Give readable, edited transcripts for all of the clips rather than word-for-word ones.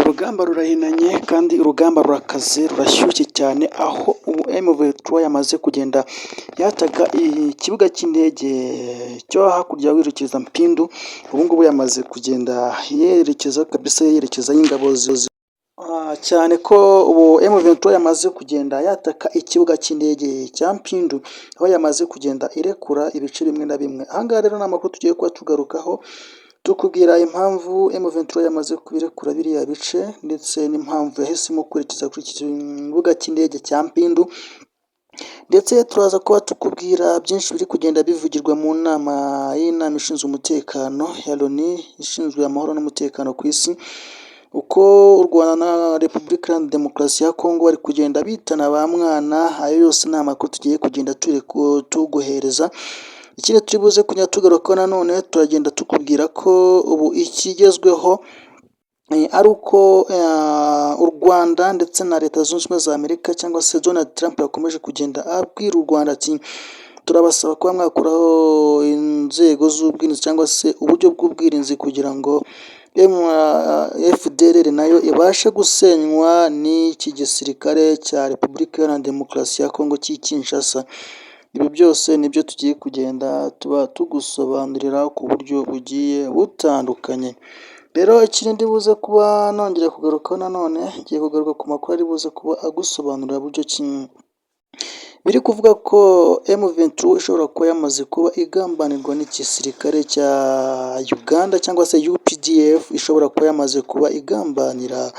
Urugamba rurahinanye kandi urugamba rurakaze rurashyushye cyane, aho ubu M23 yamaze kugenda yataka ikibuga cy'indege cyo hakurya werekeza Mpindu. Ubu ngubu yamaze kugenda yerekeza kabisa, yerekezayo ingabo cyane ko ubu M23 yamaze kugenda yataka ikibuga cy'indege cya Mpindu, aho yamaze kugenda irekura ibice bimwe na bimwe. Aha ngaha rero ni amakuru tugiye kuba tugarukaho, tukubwira impamvu M23 yamaze kubirekura biriya bice, ndetse n'impamvu yahisemo kwerekeza kuri iki kibuga cy'indege cya Mpindu, ndetse turaza kuba tukubwira byinshi biri kugenda bivugirwa mu nama ishinzwe umutekano ya Loni, ishinzwe amahoro n'umutekano ku isi, uko u Rwanda na Repubulika Iharanira Demokarasi ya Kongo bari kugenda bitana ba mwana. Ayo yose ni amakuru tugiye kugenda tuguhereza. Ikindi turi buze kujya tugaruka nanone, turagenda tukubwira ko ubu ikigezweho ari uko u Rwanda ndetse na Leta Zunze Ubumwe za Amerika cyangwa se Donald Trump yakomeje kugenda abwira u Rwanda ati turabasaba kuba mwakuraho inzego z'ubwirinzi cyangwa se uburyo bw'ubwirinzi kugira ngo FDLR nayo ibashe gusenywa n'iki gisirikare cya Repubulika Iharanira Demokarasi ya Kongo cy'i Kinshasa. Ibi byose nibyo tugiye kugenda tuba tugusobanurira ku buryo bugiye butandukanye. Rero ikindi buze kuba nongera kugarukaho nanone, ngiye kugaruka ku makuru ari buze kuba agusobanurira buryo ki biri kuvuga ko M23 ishobora kuba yamaze kuba igambanirwa n'igisirikare cya Uganda cyangwa se UPDF, ishobora kuba yamaze kuba igambanira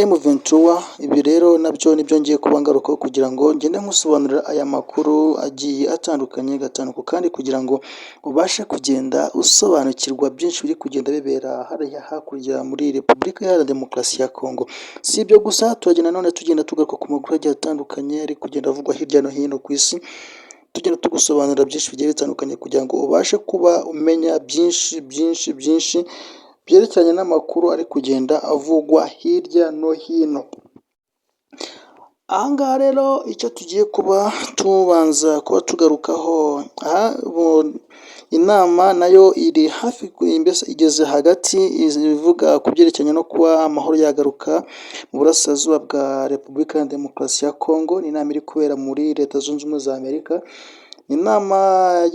M23. Ibi rero nabyo nibyo ngiye kuba ngarukaho kugira ngo ngende nkusobanurira aya makuru agiye atandukanye gatandukanye, kandi kugira ngo ubashe kugenda usobanukirwa byinshi biri kugenda bibera hariya hakurya muri Repubulika Iharanira Demokarasi ya Kongo. Si ibyo gusa, turagenda nanone tugenda tugaruka ku makuru agiye atandukanye ari kugenda avugwa hirya no hino ku isi, tugenda tugusobanurira byinshi bigiye bitandukanye kugira ngo ubashe kuba umenya byinshi byerekeranye n'amakuru ari kugenda avugwa hirya no hino. Aha ngaha rero icyo tugiye kuba tubanza kuba tugarukaho, inama nayo iri hafi, mbese igeze hagati, ivuga ku byerekeranye no kuba amahoro yagaruka mu burasirazuba bwa Repubulika Iharanira Demokarasi ya Kongo. Ni inama iri kubera muri Leta Zunze Ubumwe za Amerika, inama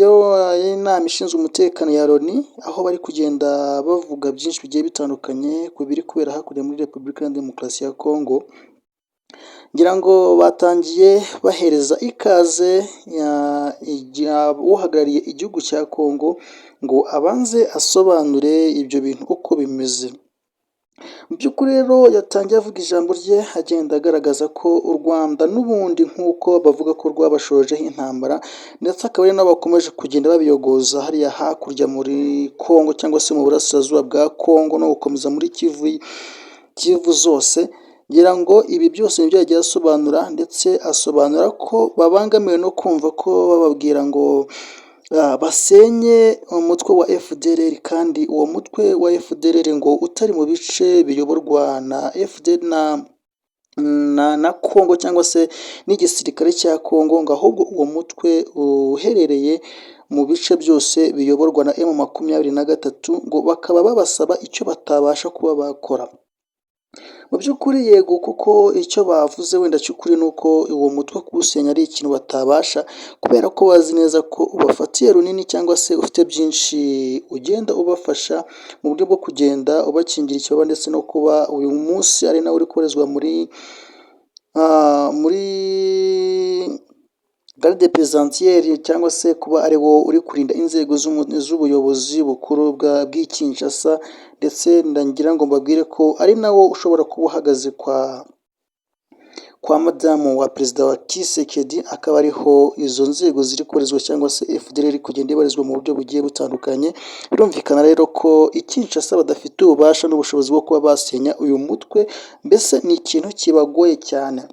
ishinzwe umutekano ya Loni, aho bari kugenda bavuga byinshi bigiye bitandukanye ku biri kubera hakurya muri Repubulika Iharanira Demokarasi ya Kongo. Ngira ngo batangiye bahereza ikaze uhagarariye igihugu cya Kongo ngo abanze asobanure ibyo bintu uko bimeze. Mu by'ukuri rero yatangiye avuga ijambo rye, agenda agaragaza ko u Rwanda n'ubundi nk'uko bavuga ko rwabashojeho intambara, ndetse akaba ari nabo bakomeje kugenda babiyogoza hariya hakurya muri Kongo cyangwa se mu burasirazuba bwa Kongo, no gukomeza muri Kivu zose. Ngira ngo ibi byose nibyo yagiye asobanura, ndetse asobanura ko babangamiwe no kumva ko bababwira ngo basenye umutwe wa FDLR, kandi uwo mutwe wa FDLR ngo utari mu bice biyoborwa na FDLR na Kongo cyangwa se n'igisirikare cya Kongo, ngo ahubwo uwo mutwe uherereye mu bice byose biyoborwa na M23, ngo bakaba babasaba icyo batabasha kuba bakora. Mu by'ukuri yego, kuko icyo bavuze wenda cy'ukuri ni uko uwo mutwe kuwusenya ari ikintu batabasha, kubera ko bazi neza ko ubafatiye runini cyangwa se ufite byinshi ugenda ubafasha mu buryo bwo kugenda ubakingira ikibaba, ndetse no kuba uyu munsi ari nawe uri kubarizwa muri garde présidentielle, cyangwa se kuba ari wo uri kurinda inzego z'ubuyobozi bukuru bw'i Kinshasa, ndetse ndagira ngo mbabwire ko ari nawo ushobora kuba uhagaze kwa madamu wa perezida wa Tshisekedi, akaba ariho izo nzego ziri kubarizwa cyangwa se FDLR kugenda ibarizwa mu buryo bugiye butandukanye. Birumvikana rero ko i Kinshasa badafite ububasha n'ubushobozi bwo kuba basenya uyu mutwe, mbese ni ikintu kibagoye cyane.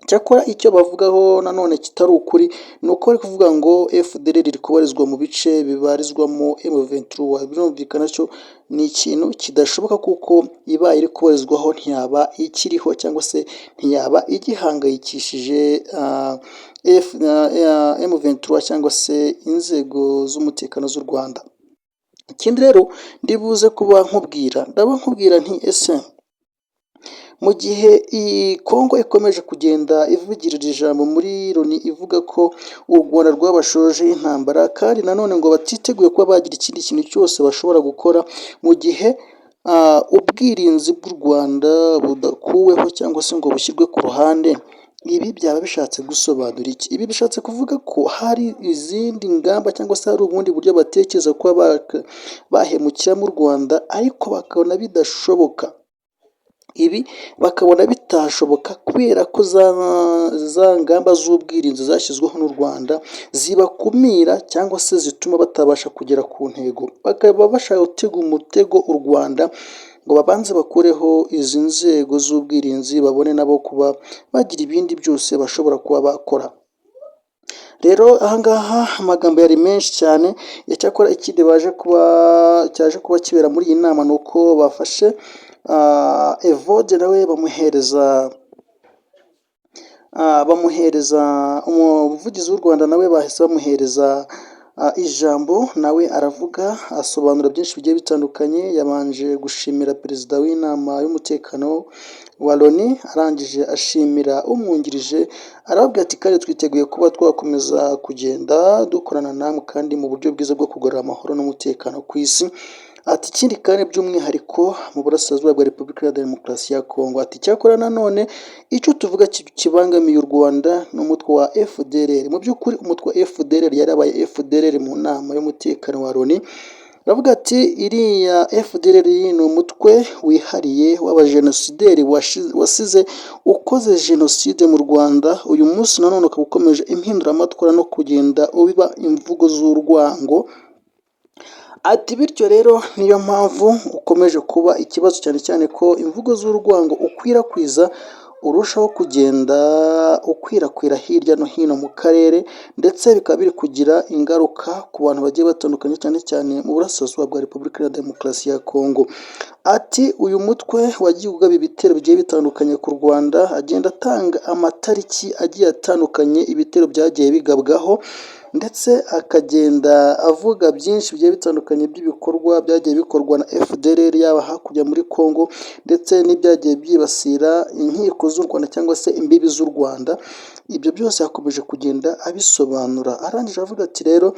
Cyakora icyo bavugaho nanone kitari ukuri, ni uko bari kuvuga ngo FDLR iri kubarizwa mu bice bibarizwamo M23. Birumvikana cyo ni ikintu kidashoboka, kuko ibaye iri kubarizwaho ntiyaba ikiriho cyangwa se ntiyaba igihangayikishije M23 cyangwa se inzego z'umutekano z'u Rwanda. Ikindi rero ndibuze kuba nkubwira nti ese mu gihe iyi Kongo ikomeje kugenda ivugirira ijambo muri Loni ivuga ko u Rwanda rwabashoje intambara kandi nanone ngo batiteguye kuba bagira ikindi kintu cyose bashobora gukora mu gihe ubwirinzi bw'u Rwanda budakuweho cyangwa se ngo bushyirwe ku ruhande, ibi byaba bishatse gusobanura iki? Ibi bishatse kuvuga ko hari izindi ngamba cyangwa se hari ubundi buryo batekereza kuba bahemukira mu Rwanda ariko bakabona bidashoboka. Ibi bakabona bitashoboka kubera ko za ngamba z'ubwirinzi zashyizweho n'u Rwanda zibakumira cyangwa se zituma batabasha kugera ku ntego, bakaba bashaka gutega umutego u Rwanda ngo babanze bakureho izi nzego z'ubwirinzi babone nabo kuba bagira ibindi byose bashobora kuba bakora. Rero ahangaha amagambo yari menshi cyane, icyakora ikindi cyaje kuba kibera muri iyi nama ni uko bafashe Evode nawe bamuhereza umuvugizi w'u Rwanda nawe bahise bamuhereza ijambo, nawe aravuga asobanura byinshi bigiye bitandukanye. Yabanje gushimira perezida w'inama y'umutekano wa Loni, arangije ashimira umwungirije, arababwira ati kandi twiteguye kuba twakomeza kugenda dukorana namwe kandi mu buryo bwiza bwo kugarura amahoro n'umutekano ku isi. Ati ikindi kandi by'umwihariko mu burasirazuba bwa Repubulika ya Demokarasi ya Kongo, ati cyakora nanone icyo tuvuga kibangamiye u Rwanda ni umutwe wa FDLR. Mu by'ukuri umutwe wa FDLR yarabaye FDLR mu nama y'umutekano wa Loni, aravuga ati iriya FDLR ni umutwe wihariye w'abajenosideri wasize ukoze jenoside mu Rwanda, uyu munsi nanone ukaba ukomeje impinduramatwara no kugenda ubiba imvugo z'urwango. Ati bityo rero niyo mpamvu ukomeje kuba ikibazo, cyane cyane ko imvugo z'urwango ukwirakwiza urushaho kugenda ukwirakwira hirya no hino mu karere, ndetse bikaba biri kugira ingaruka ku bantu bagiye batandukanye cyane cyane mu burasirazuba bwa Repubulika ya Demokarasi ya Kongo. Ati uyu mutwe wagiye ugaba ibitero bigiye bitandukanye ku Rwanda, agenda atanga amatariki agiye atandukanye ibitero byagiye bigabwaho, ndetse akagenda avuga byinshi bigiye bitandukanye by'ibikorwa byagiye bikorwa na FDLR yaba hakurya muri Kongo, ndetse n'ibyagiye byibasira inkiko z'u Rwanda cyangwa se imbibi z'u Rwanda. Ibyo byose yakomeje kugenda abisobanura, arangije avuga ati rero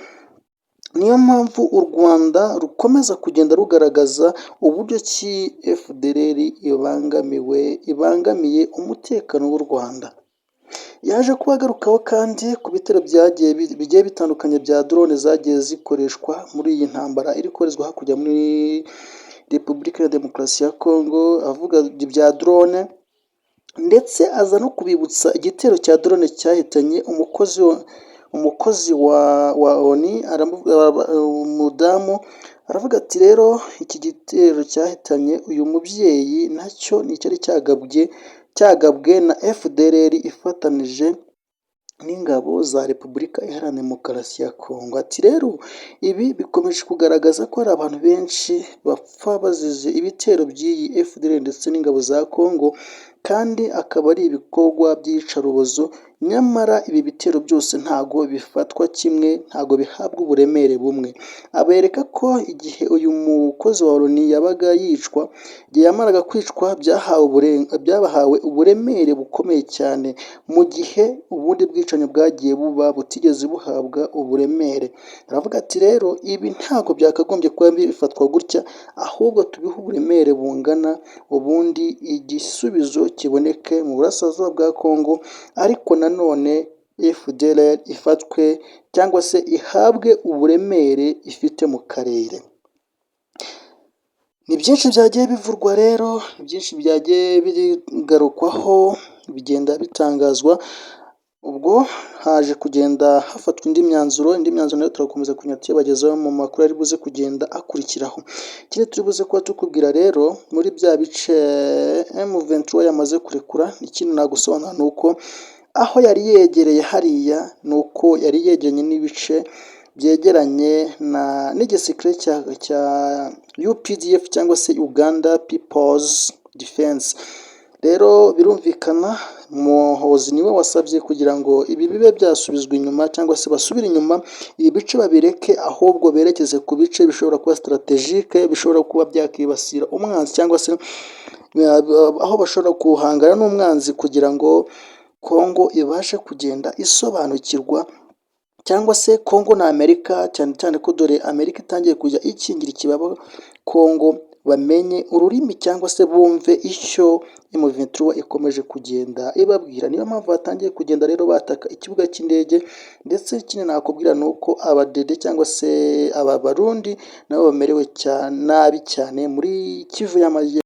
niyo mpamvu u Rwanda rukomeza kugenda rugaragaza uburyo ki FDLR ibangamiye umutekano w'u Rwanda. Yaje kuba agarukaho kandi ku bitero bigiye bitandukanye bya drone zagiye zikoreshwa muri iyi ntambara iri koherezwa hakurya muri Repubulika ya Demokarasi ya Kongo, avuga ibya drone, ndetse aza no kubibutsa igitero cya drone cyahitanye umukozi wa ONU, umudamu, aravuga ati rero iki gitero cyahitanye uyu mubyeyi nacyo ni icyari cyagabwe na FDLR ifatanije n'ingabo za Repubulika Iharanira Demokarasi ya Kongo. Ati rero ibi bikomeje kugaragaza ko hari abantu benshi bapfa bazize ibitero by'iyi FDLR ndetse n'ingabo za Kongo, kandi akaba ari ibikorwa by'iyicarubozo. Nyamara ibi bitero byose ntago bifatwa kimwe, ntago bihabwa uburemere bumwe. Abereka ko igihe uyu mukozi wa Loni yabaga yicwa, igihe yamaraga kwicwa byabahawe uburemere bukomeye cyane, mu gihe ubundi bwicanyi bwagiye buba butigeze buhabwa uburemere. Aravuga ati rero ibi ntago byakagombye kuba bifatwa gutya, ahubwo tubihe uburemere bungana, ubundi igisubizo kiboneke mu burasirazuba bwa Kongo, ariko nanone FDLR ifatwe cyangwa se ihabwe uburemere ifite mu karere. Ni byinshi byagiye bivurwa rero, ni byinshi byagiye bigarukwaho, bigenda bitangazwa, ubwo haje kugenda hafatwa indi myanzuro nayo turakomeza kugenda tubagezaho mu makuru ari buze kugenda akurikiraho. Ikindi turi buze kuba tukubwira rero muri bya bice M23 yamaze kurekura, ikindi nagusobanura ni uko aho yari yegereye hariya, ni uko yari yegeranye n'ibice byegeranye n'igisirikare cya UPDF cyangwa se Uganda People's Defense. Rero birumvikana Muhoozi niwe wasabye kugira ngo ibi bibe byasubizwa inyuma cyangwa se basubire inyuma, ibi bice babireke ahubwo berekeze ku bice bishobora kuba strategique, bishobora kuba byakibasira umwanzi cyangwa se aho bashobora guhangana n'umwanzi kugira ngo Kongo ibashe kugenda isobanukirwa cyangwa se Kongo na Amerika, cyane cyane ko dore Amerika itangiye kujya ikingira ikibaba Kongo, bamenye ururimi cyangwa se bumve icyo M23 ikomeje kugenda ibabwira. Niyo mpamvu batangiye kugenda rero bataka ikibuga cy'indege, ndetse ikindi nakubwira ni uko abadede cyangwa se aba Barundi nabo bamerewe nabi cyane muri Kivu y'Amajyepfo.